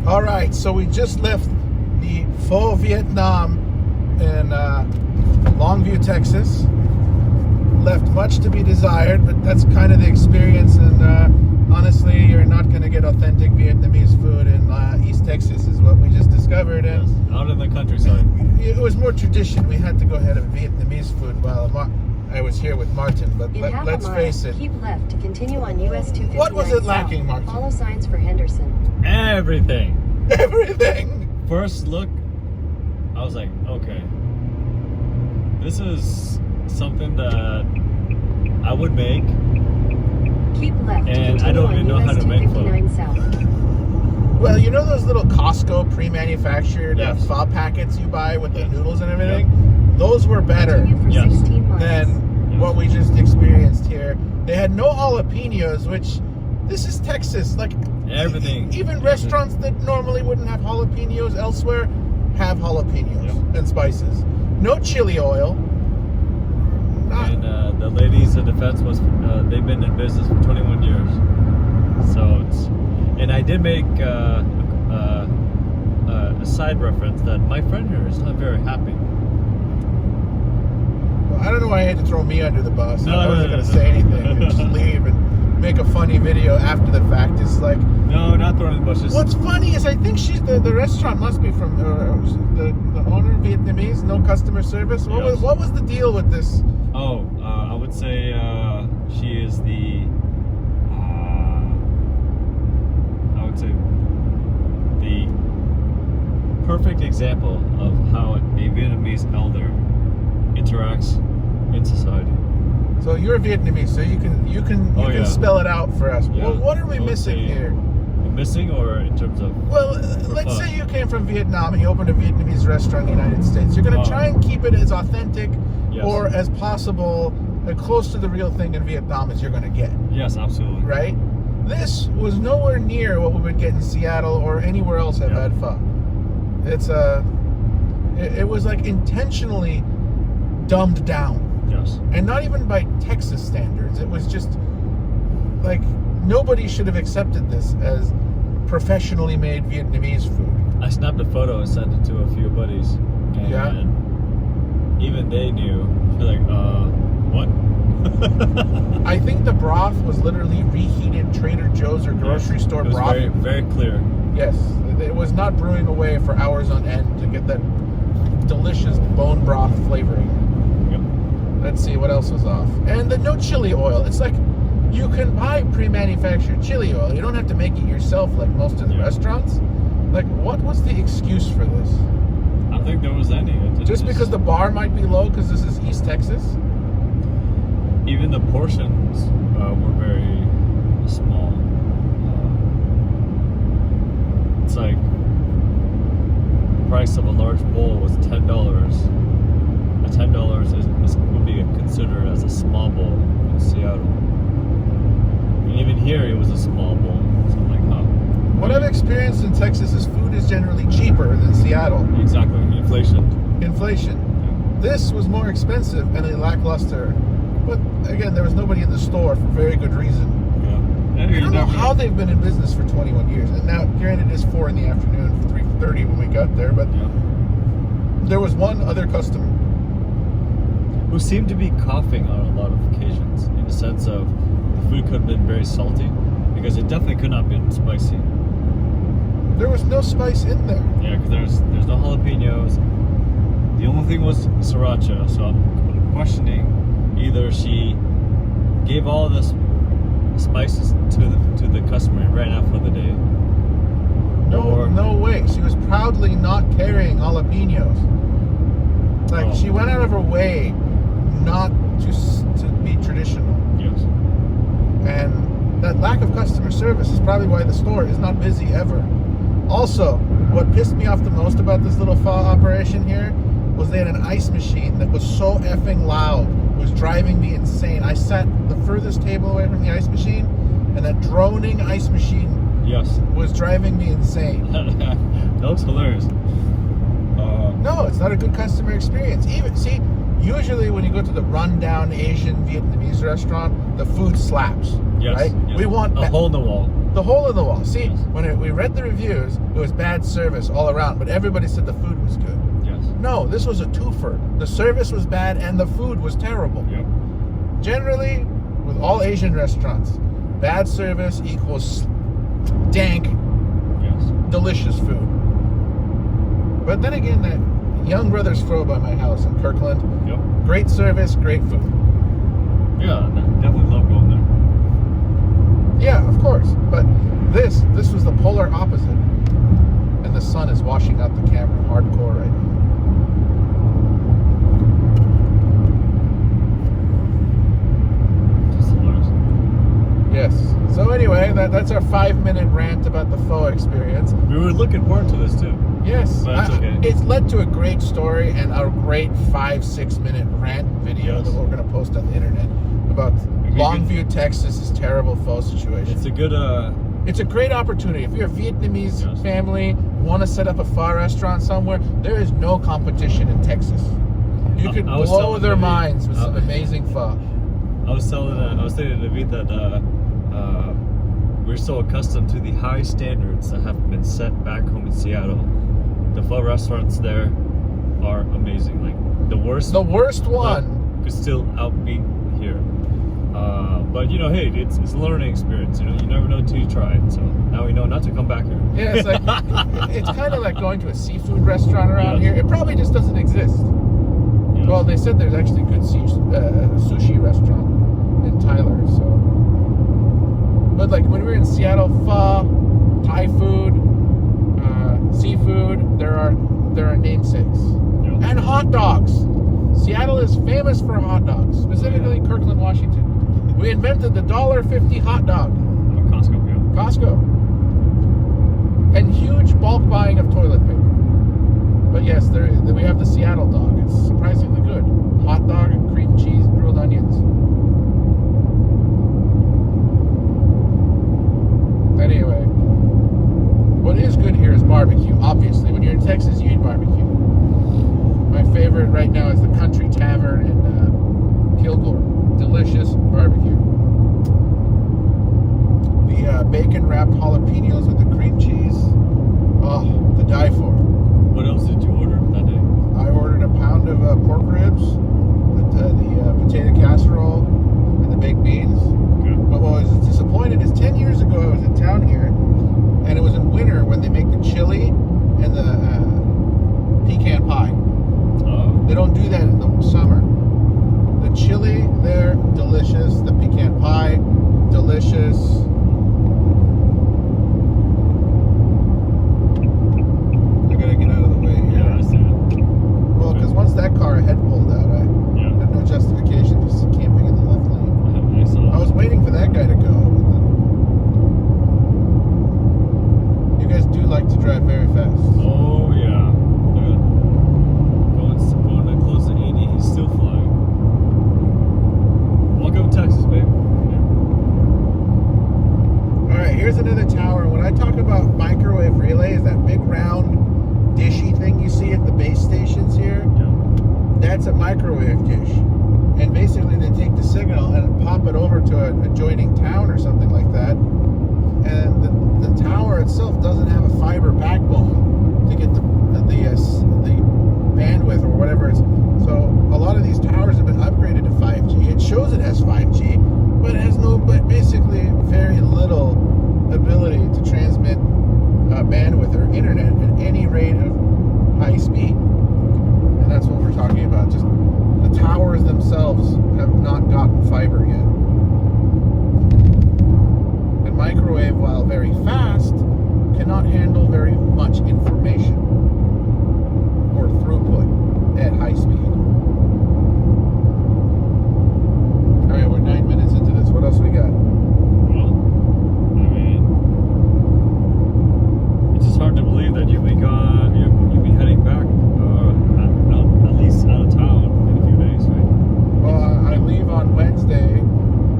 All right, so we just left the Pho Vietnam in Longview, Texas. Left much to be desired, but that's kind of the experience. And honestly, you're not going to get authentic Vietnamese food in East Texas, is what we just discovered. And Yes, out in the countryside. it was more tradition. We had to go ahead of Vietnamese food while I was here with Martin. But let's face it. Keep left to continue on US 259 What was it lacking, south. Martin? Follow signs for Henderson. Everything. Everything. First look, I was like, okay, this is something that I would make. Keep left to And continue I don't on even know US how to make pho. 259 south. Well, you know those little Costco pre-manufactured Yes. pho packets you buy with the noodles and everything? Those were better Continue for Yes. 16 miles. than what we just experienced here. They had no jalapenos, which this is Texas. Like Everything. even restaurants that normally wouldn't have jalapenos elsewhere have jalapenos and spices. No chili oil. Not, And the ladies in defense was, they've been in business for 21 years. So it's, and I did make a side reference that my friend here is not very happy. I don't know why you had to throw me under the bus. No, I wasn't no, going to no. say anything and just leave and make a funny video after the fact. It's like, No, not throwing the bushes. what's funny is I think she's the restaurant must be from the owner, Vietnamese, no customer service. Yes. What was the deal with this? Oh, I would say she is the, I would say, the perfect example of how a Vietnamese elder interacts in society. So you're Vietnamese, so you can Oh, yeah. spell it out for us. Yeah. Well, what are we I would missing say- here? Missing or in terms of? Well, let's say you came from Vietnam and you opened a Vietnamese restaurant in the United States. You're going to try and keep it as authentic Yes. or as possible, close to the real thing in Vietnam as you're going to get, Yes, absolutely. right? This was nowhere near what we would get in Seattle or anywhere else I've Yeah. had pho. It's it was like intentionally dumbed down. Yes. And not even by Texas standards. It was just like nobody should have accepted this as professionally made Vietnamese food. I snapped a photo and sent it to a few buddies. And Yeah. even they knew. They're like, what? I think the broth was literally reheated Trader Joe's or grocery store It was broth. very, very clear. Yes, it was not brewing away for hours on end to get that delicious bone broth flavoring. Yep. Let's see what else was off. And the no chili oil. It's like you can buy pre-manufactured chili oil. You don't have to make it yourself like most of the Yeah. restaurants. Like, what was the excuse for this? I don't think there was any. Just because the bar might be low because this is East Texas? Even the portions were very small. It's like the price of a large bowl was $10. $10 would be considered as a small bowl in Seattle. And even here, it was a small bowl. So I'm like, oh. What I've experienced in Texas is food is generally cheaper than Seattle. Exactly, inflation. Inflation. This was more expensive and a lackluster. But again, there was nobody in the store for very good reason. Yeah. I don't know how they've been in business for 21 years. And now, granted, it's 4 in the afternoon, 3:30 when we got there. But Yeah. there was one other customer. Who seemed to be coughing on a lot of occasions, in the sense of the food could have been very salty, because it definitely could not have been spicy. There was no spice in there. Yeah, because there's no jalapenos. The only thing was sriracha. So I'm questioning either she gave all this spices to the customer and ran out for the day. No way. She was proudly not carrying jalapenos. Like, Oh. she went out of her way not to be traditional. Yes. And that lack of customer service is probably why the store is not busy ever. Also, what pissed me off the most about this little pho operation here was they had an ice machine that was so effing loud. It was driving me insane. I sat the furthest table away from the ice machine, and that droning ice machine Yes. was driving me insane. That looks hilarious. No, it's not a good customer experience. Usually when you go to the rundown Asian Vietnamese restaurant, the food slaps. Yes. Right? Yes. We want a hole in the wall. The hole in the wall. See, Yes. when we read the reviews, it was bad service all around, but everybody said the food was good. Yes. No, this was a twofer. The service was bad and the food was terrible. Yep. Generally, with all Asian restaurants, bad service equals dank, Yes. delicious food. But then again, that Young Brothers Fro by my house in Kirkland, Yep. great service, great food. Yeah, definitely love going there. Yeah, of course. But this was the polar opposite. And the sun is washing out the camera hardcore right now. Just hilarious. Yes. So anyway, that's our 5-minute rant about the pho experience. We were looking forward to this too. Yes. But that's okay. It's led to a great story and a great 5-6 minute rant video Yes. that we're going to post on the internet about Okay, Longview, Texas' terrible pho situation. It's a good It's a great opportunity. If you're a Vietnamese Yes. family, want to set up a pho restaurant somewhere, there is no competition in Texas. You could I was blow telling their David, minds with some amazing pho. I was saying to David that we're so accustomed to the high standards that have been set back home in Seattle. The pho restaurants there are amazing. Like the worst one. could still outbeat here. But you know, hey, it's a learning experience. You know, you never know until you try it. So now we know not to come back here. Yeah, it's like it's kind of like going to a seafood restaurant around Yes. here. It probably just doesn't exist. Yes. Well, they said there's actually a good sushi restaurant in Tyler. So, but like when we were in Seattle, pho, Thai food, seafood, there are namesakes, Yeah. and hot dogs. Seattle is famous for hot dogs, specifically Kirkland, Washington. We invented the $1.50 hot dog. Costco, yeah. Costco. And huge bulk buying of toilet paper. But yes, we have the Seattle dog. It's surprisingly good. Hot dog and cream cheese, grilled onions. Anyway, what is good here is barbecue. Obviously, when you're in Texas, you eat barbecue. My favorite right now is the Country Tavern in Kilgore. Delicious barbecue. The bacon wrapped jalapenos with the cream cheese. Oh, to die for. What else did you order that day? I ordered a pound of pork ribs, the potato casserole, and the baked beans. Good. But what was disappointed is 10 years ago I was in town here, and it was in winter when they make the chili and the pecan pie. Oh. They don't do that in the summer. The chili there, delicious. The pecan pie, delicious. I gotta get out of the way here. Yeah, I see it. Well, because once that car had pulled out, I Yeah. had no justification for camping in the left lane. I saw. I was waiting for that guy to go. But then... You guys do like to drive very fast. Oh yeah. Look at going that close to 80, he's still flying. Welcome to Texas, babe. All right, here's another tower. When I talk about microwave relay, is that big round dishy thing you see at the base stations here? Yeah. That's a microwave dish. And basically they take the signal and pop it over to an adjoining town or something like that. And the tower itself doesn't have a fiber backbone to get the bandwidth or whatever it's. So a lot of these towers have been upgraded to 5G. It shows it has 5G, but it has basically very little ability to transmit bandwidth or internet at any rate of high speed. And that's what we're talking about. Just the towers themselves have not gotten fiber yet. And microwave, while very fast, cannot handle very much information or throughput at high speed. All right, we're 9 minutes into this. What else we got? Well, I mean, it's just hard to believe that you'll be heading back, at least out of town in a few days, right? Well, I leave on Wednesday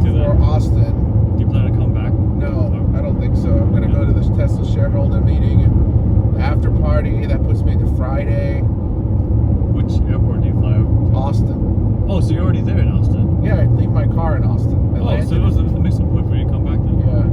for Austin. Do you plan to come back? No, I don't think so. I'm going to go to this Tesla shareholder meeting and the after party. That puts me to Friday. Which airport do you fly out? Austin. Oh, so you're already there in Austin? Yeah, I'd leave my car in Austin. I Oh, landed so it makes no point for you to come back then? Yeah.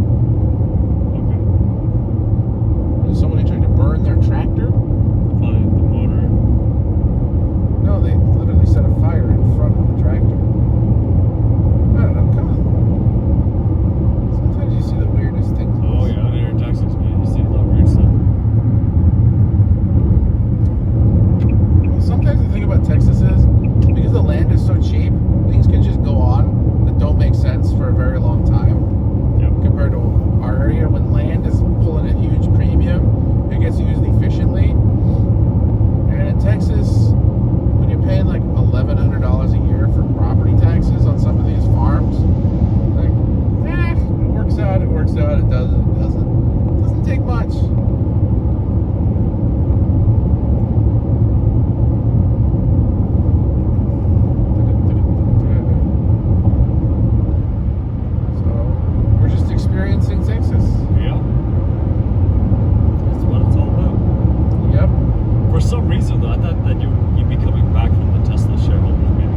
that you'd be coming back from the Tesla shareholders meeting.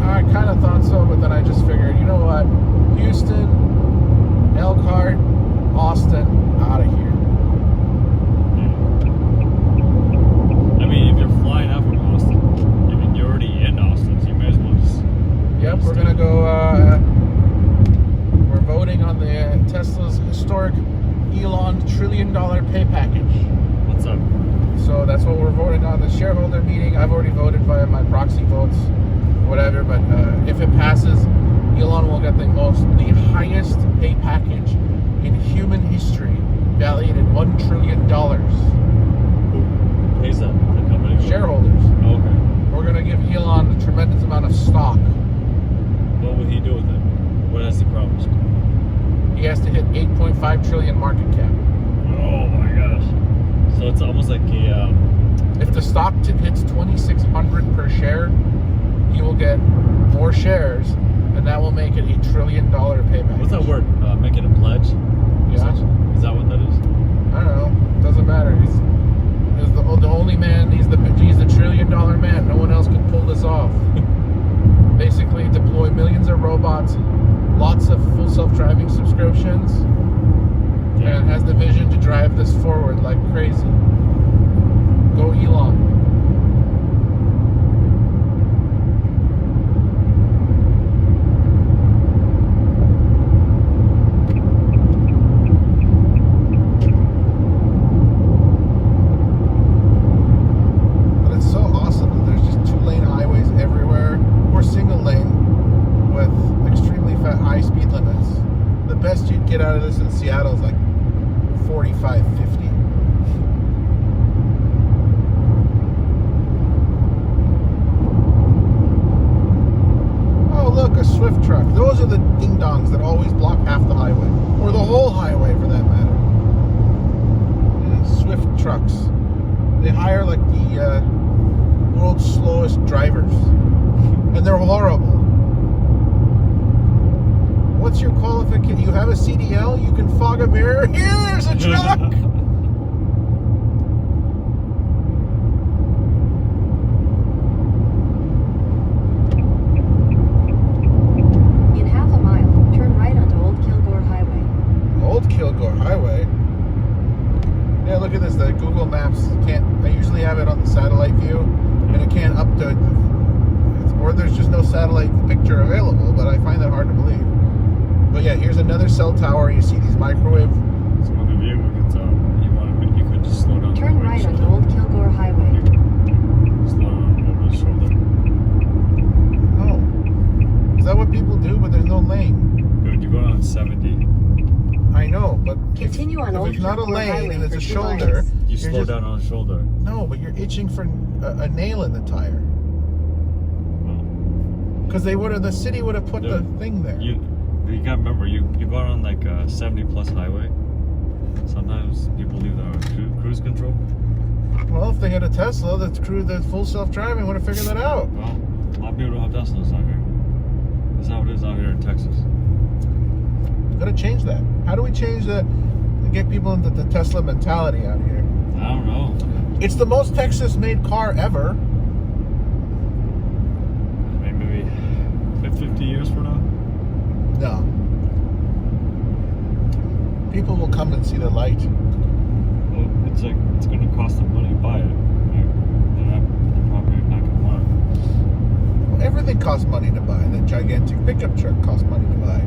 I kind of thought so, but then I just figured, you know what? Houston, Elkhart, Austin, out of here. I mean, if you're flying out from Austin, I mean, you're already in Austin, so you may as well just. Yep, we're gonna go. We're voting on the Tesla's historic Elon $1 trillion pay package. What's up? So that's what we're voting on the shareholder meeting. I've already voted via my proxy votes, whatever. But if it passes, Elon will get the highest pay package in human history, valued at $1 trillion. Who pays that? The company? Shareholders. Oh, okay. We're gonna give Elon a tremendous amount of stock. What will he do with it? What has he promised? He has to hit 8.5 trillion market cap. Oh my gosh. So it's almost like a. If the stock hits 2,600 per share, he will get more shares, and that will make it $1 trillion payback. What's that word? Making a pledge? Yeah. Is that what that is? I don't know. Doesn't matter. He's the only man. He's the $1 trillion man. No one else can pull this off. Basically, deploy millions of robots, lots of full self-driving subscriptions, and has the vision to drive this forward like crazy. Go Elon. But it's so awesome that there's just 2-lane highways everywhere, or single lane with extremely high speed limits. The best you'd get out of this in Seattle is like 45, 50. Oh, look, a Swift truck. Those are the ding-dongs that always block half the highway, or the whole highway for that matter. Yeah, Swift trucks. They hire like the world's slowest drivers, and they're horrible. What's your qualification? You have a CDL? You can fog a mirror? Here's a truck! In half a mile, turn right onto Old Kilgore Highway. Old Kilgore Highway. Yeah, look at this. The Google Maps can't. I usually have it on the satellite view, and it can't update. Or there's just no satellite picture available, but I find that hard to believe. But yeah, here's another cell tower. You see these microwave. So when the vehicle gets out, you could just slow down. Turn right onto Old Kilgore Highway. Slow down over the shoulder. Oh, is that what people do? But there's no lane. Dude, you're going on 70. I know, but Continue on if Old it's not a Kilgore lane Highway and it's for a 2 shoulder, miles. You you're slow just- down on the shoulder. No, but you're itching for a nail in the tire. Well, Because the city would have put the Dude, thing there. you gotta remember, you're going on like a 70 plus highway. Sometimes people leave that on cruise control. Well, if they had a Tesla, the full self-driving would have figured that out. Well, a lot of people don't have Teslas out here. That's how it is out here in Texas. Gotta change that. How do we change that and get people into the Tesla mentality out here? I don't know. It's the most Texas-made car ever. Maybe 50 years from now. No. People will come and see the light. Well, it's going to cost them money to buy it. They're probably not going to want it. Well, everything costs money to buy. The gigantic pickup truck costs money to buy.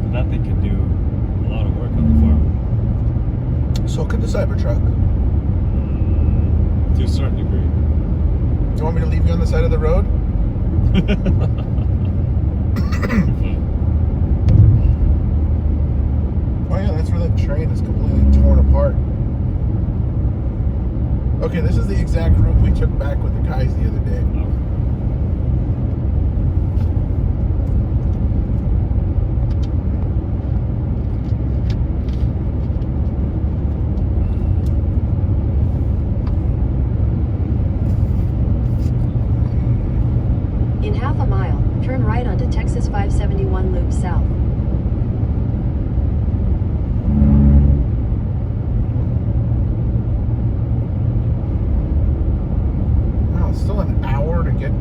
But that thing can do a lot of work on the farm. So could the Cybertruck. To a certain degree. Do you want me to leave you on the side of the road? Oh yeah, that's where that train is completely torn apart. Okay, this is the exact route we took back with the guys the other day. In half a mile, turn right onto Texas 571 Loop South.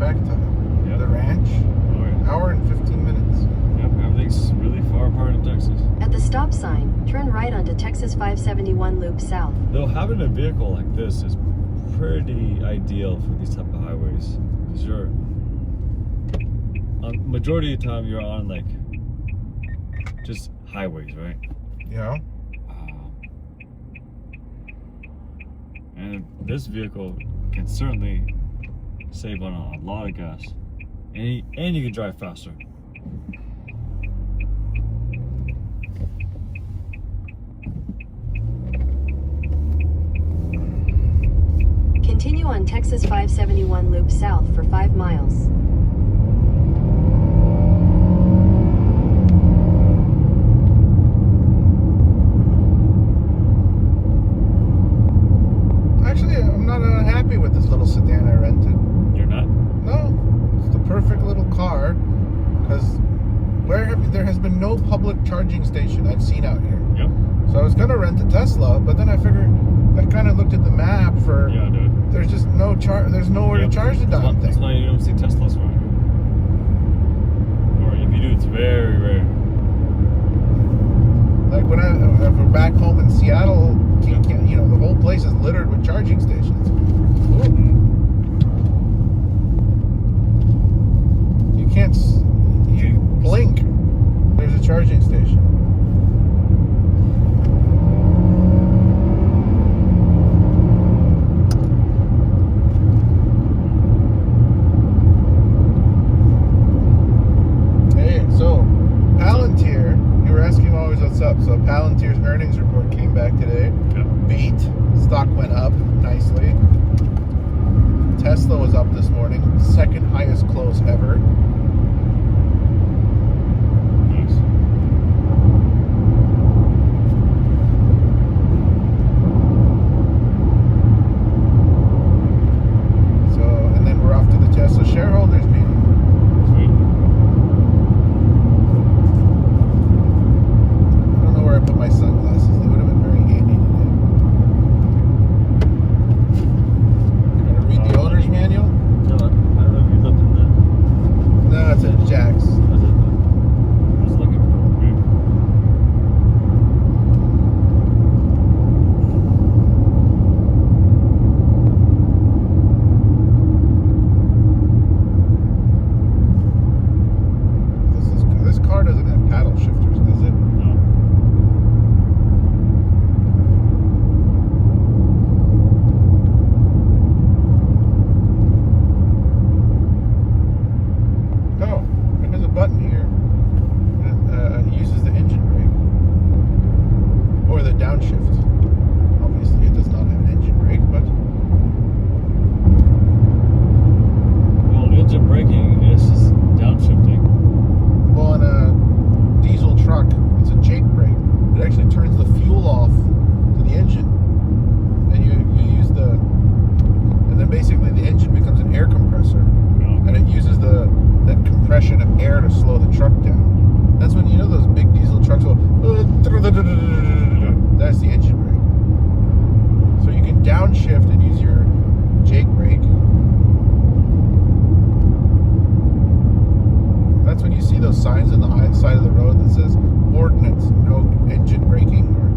back time. Yep. The ranch, Oh, yeah. hour and 15 minutes. Yep, everything's really far apart in Texas. At the stop sign, turn right onto Texas 571 Loop South. Though having a vehicle like this is pretty ideal for these type of highways, because you're majority of the time you're on like just highways, right? Yeah. And this vehicle can certainly save on a lot of gas, and you can drive faster. Continue on Texas 571 Loop South for 5 miles. Actually, I'm not unhappy with this little sedan I rented. You're not? No, it's the perfect little car because there has been no public charging station I've seen out here. Yep. So I was gonna rent a Tesla, but then I figured I kind of looked at the map for. Yeah, dude. There's just no There's nowhere Yep. to charge the damn That's thing. why you don't see Teslas around here. Or if you do, it's very rare. Like when if we're back home in Seattle, the whole place is littered with charging stations. You can't. You blink. There's a charging station. Palantir, you were asking always what's up. So Palantir's earnings report came back today. Okay. Beat. Stock went up nicely. Tesla was up this morning. Second highest close ever. Nice. So, and then we're off to the Tesla shareholders meeting. Sweet. I don't know where I put my sunglasses. They would have been very handy today. Gotta read the owner's manual? No, I don't know if you looked in that. No, it's at Jack's. I was looking for it. This car doesn't have paddle shifters, does it? No. No. There's a button here. It uses the engine brake. Or the downshift. Obviously, it does not have an engine brake, but Well, engine braking is just downshifting. well, on a diesel truck, it's a Jake brake. It actually turns the fuel off to the engine. And you use and then basically the engine becomes an air compressor. And it uses that compression of air to slow the truck down. That's when those big diesel trucks go. That's the engine brake. So you can downshift and use your Jake brake. That's when you see those signs on the side of the road that says ordinance, no engine braking or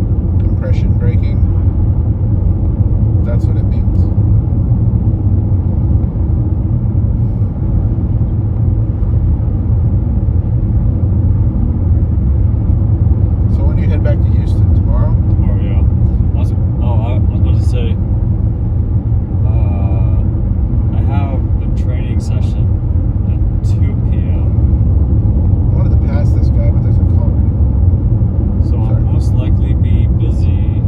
compression braking. That's what it means. So when do you head back to Houston? Tomorrow? Or yeah. I was about to say. I have a training session at 2 p.m. I wanted to pass this guy, but there's a car. So I'll Sorry. most likely be busy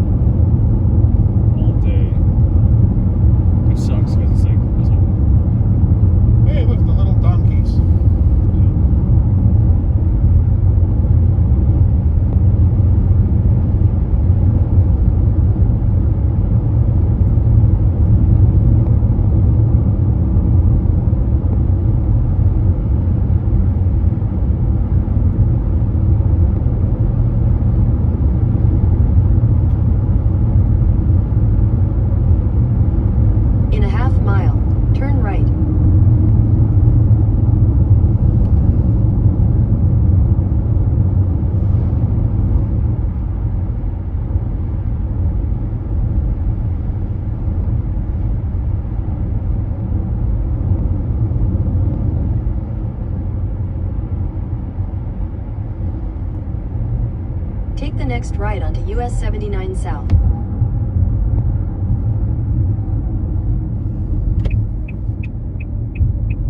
next right onto US 79 South.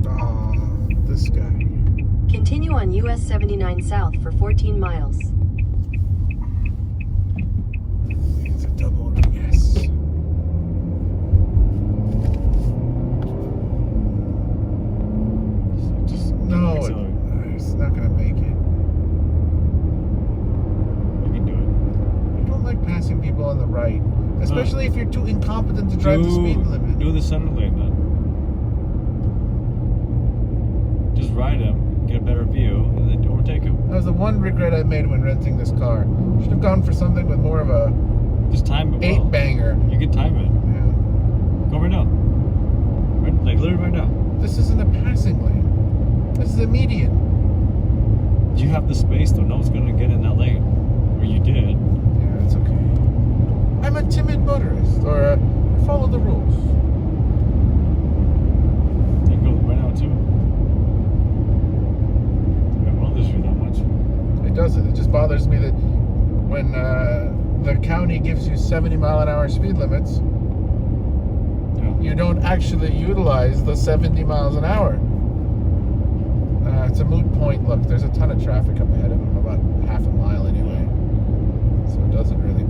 Oh, this guy. Continue on US 79 South for 14 miles. It's a double yes. No, it's not gonna make it. You can do I don't like passing people on the right, especially if you're too incompetent to drive the speed limit. Do the center lane then. Just ride him, get a better view, and then overtake him. That was the one regret I made when renting this car. Should have gone for something with more of a Just time it well. 8-banger. You can time it. Yeah. Go right now. Right, like literally right now. This isn't a passing lane. This is a median. You have the space though. No one's gonna get in that lane. Or you did. Yeah, it's okay. I'm a timid motorist, or follow the rules. You can go right now too. It won't bother you that much. It doesn't. It just bothers me that when the county gives you 70-mile-an-hour speed limits, Yeah. you don't actually utilize the 70 miles an hour. It's a moot point. Look, there's a ton of traffic up ahead of him, about half a mile anyway. So it doesn't really